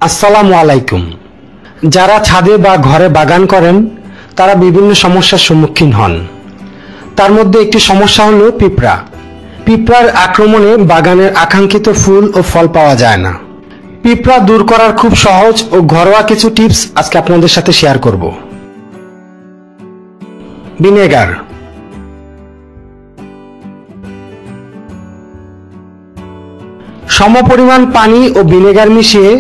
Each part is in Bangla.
আসসালামু আলাইকুম। যারা ছাদে বা ঘরে বাগান করেন তারা বিভিন্ন সমস্যার সম্মুখীন হন। তার মধ্যে একটি সমস্যা হলো পিঁপড়া। পিঁপড়ার আক্রমণে বাগানের আকাঙ্ক্ষিত ফুল ও ফল পাওয়া যায় না। পিঁপড়া দূর করার খুব সহজ ও ঘরোয়া কিছু টিপস আজকে আপনাদের সাথে শেয়ার করব। ভিনেগার। সমপরিমাণ পানি ও ভিনেগার মিশিয়ে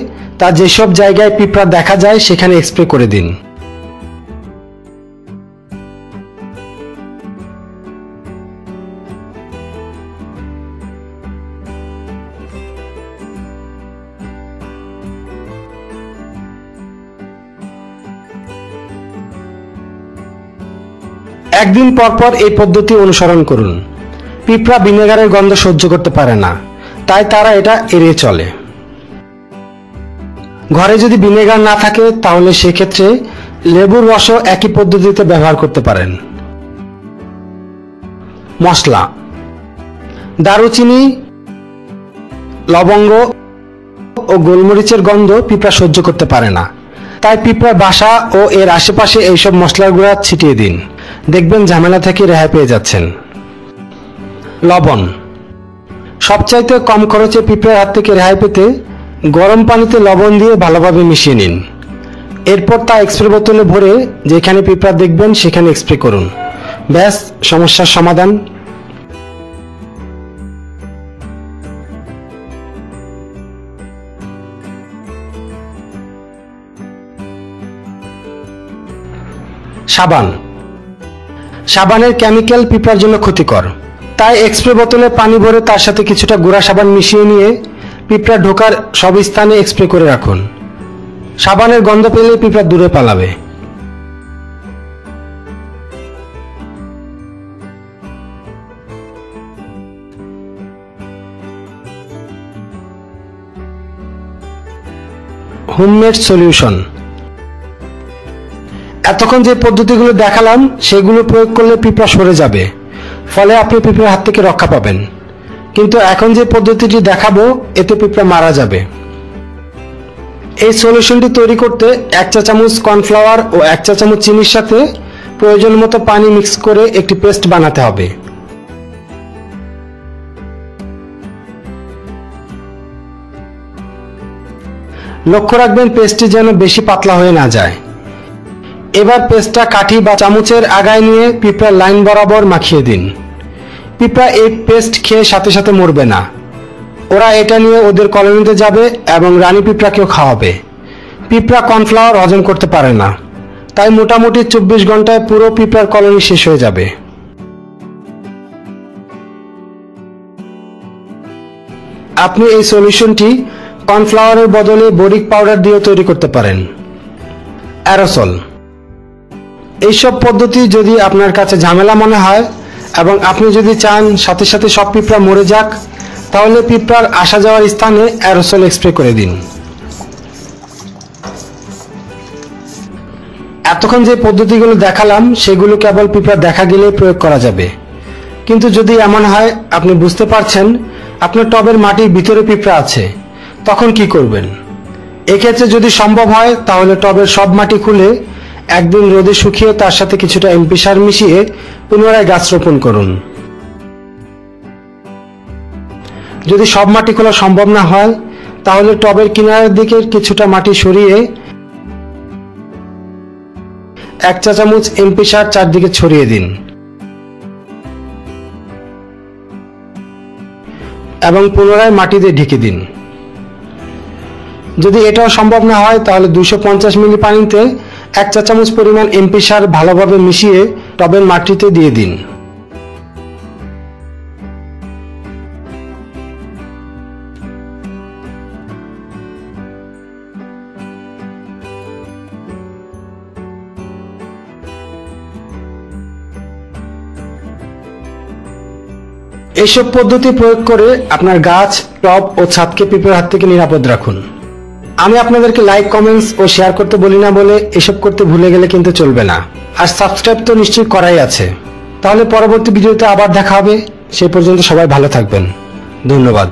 তা যেসব জায়গায় পিঁপড়া দেখা যায় সেখানে স্প্রে করে দিন। একদিন পরপর এই পদ্ধতি অনুসরণ করুন। পিঁপড়া ভিনেগারের গন্ধ সহ্য করতে পারে না, তাই তারা এটা এড়িয়ে চলে। ঘরে যদি ভিনেগার না থাকে তাহলে সেক্ষেত্রে লেবুর রসও একই পদ্ধতিতে ব্যবহার করতে পারেন। মশলা। দারুচিনি, লবঙ্গ ও গোলমরিচের গন্ধ পিঁপড়া সহ্য করতে পারে না, তাই পিঁপড়ার বাসা ও এর আশেপাশে এইসব মশলার গুঁড়া ছিটিয়ে দিন। দেখবেন ঝামেলা থেকে রেহাই পেয়ে যাচ্ছেন। লবণ। সবচাইতে কম খরচে পিঁপড়ার হাত থেকে রেহাই পেতে গরম পানিতে লবণ দিয়ে ভালোভাবে মিশিয়ে নিন। এরপর তা স্প্রে বোতলে ভরে যেখানে পিঁপড়া দেখবেন সেখানে স্প্রে করুন। ব্যাস, সমস্যার সমাধান। সাবান। সাবানের কেমিক্যাল পিঁপড়ার জন্য ক্ষতিকর, তাই স্প্রে বোতলে পানি ভরে তার সাথে কিছুটা গুঁড়া সাবান মিশিয়ে নিয়ে পিঁপড়া ঢোকার সব স্থানে স্প্রে করে রাখুন। সাবানের গন্ধ পেলে পিঁপড়া দূরে পালাবে। Homemade solution. এতক্ষণ যে পদ্ধতিগুলো দেখালাম সেগুলো প্রয়োগ করলে পিঁপড়া সরে যাবে, ফলে আপনি পিঁপড়ার হাত থেকে রক্ষা পাবেন। কিন্তু এখন যে পদ্ধতিটি দেখাবো এতে পিঁপড়া মারা যাবে। এই সলিউশনটি তৈরি করতে 1 চা চামচ কর্নফ্লাওয়ার ও 1 চা চামচ চিনির সাথে প্রয়োজন মতো পানি মিক্স করে একটি পেস্ট বানাতে হবে। লক্ষ্য রাখবেন পেস্টটি যেন বেশি পাতলা হয়ে না যায়। এবার পেস্টটা কাঠি বা চামচের আগায় নিয়ে পিঁপড়ার লাইন বরাবর মাখিয়ে দিন। পিঁপড়া এই পেস্ট খেয়ে সাথে সাথে মরবে না, ওরা এটা নিয়ে ওদের কলোনিতে যাবে এবং রানী পিঁপড়াকেও খাওয়াবে। পিঁপড়া কর্নফ্লাওয়ার হজম করতে পারে না, তাই মোটামুটি 24 ঘন্টায় পুরো পিঁপড়ার কলোনি শেষ হয়ে যাবে। আপনি এই সলিউশনটি কর্নফ্লাওয়ারের বদলে বোরিক পাউডার দিয়ে তৈরি করতে পারেন। অ্যারোসল। এইসব পদ্ধতি যদি আপনার কাছে ঝামেলা মনে হয় এবং আপনি যদি চান সাথে সাথে সব পিঁপড়া মরে যাক, তাহলে পিঁপড়ার আসা যাওয়ার স্থানে অ্যারোসল স্প্রে করে দিন। এতক্ষণ যে পদ্ধতিগুলো দেখালাম সেগুলো কেবল পিঁপড়া দেখা গেলে প্রয়োগ করা যাবে। কিন্তু যদি এমন হয় আপনি বুঝতে পারছেন আপনার টবের মাটির ভিতরে পিঁপড়া আছে, তখন কি করবেন? এক্ষেত্রে যদি সম্ভব হয় তাহলে টবের সব মাটি খুলে একদিন রোদে শুকিয়ে তার সাথে কিছুটা এমপি সার মিশিয়ে পুনরায় গাছ রোপণ করুন। যদি সব মাটি খোলা সম্ভব না হয় তাহলে টবের কিনারের দিকে কিছুটা মাটি সরিয়ে 1 চা চামচ এমপি সার চারদিকে ছড়িয়ে দিন এবং পুনরায় মাটি দিয়ে ঢেকে দিন। যদি এটাও সম্ভব না হয় তাহলে 250 মিলি পানিতে 1 চা চামচ পরিমাণ এমপি সার ভালোভাবে মিশিয়ে টবের মাটিতে দিয়ে দিন। এইসব পদ্ধতি প্রয়োগ করে আপনার গাছ, টব ও ছাদকে পিঁপড়ার হাত থেকে নিরাপদ রাখুন। আমি আপনাদেরকে লাইক, কমেন্টস ও শেয়ার করতে বলি না বলে এসব করতে ভুলে গেলে কিন্তু চলবে না। আর সাবস্ক্রাইব তো নিশ্চয়ই করাই আছে। তাহলে পরবর্তী ভিডিওতে আবার দেখা হবে। সেই পর্যন্ত সবাই ভালো থাকবেন। ধন্যবাদ।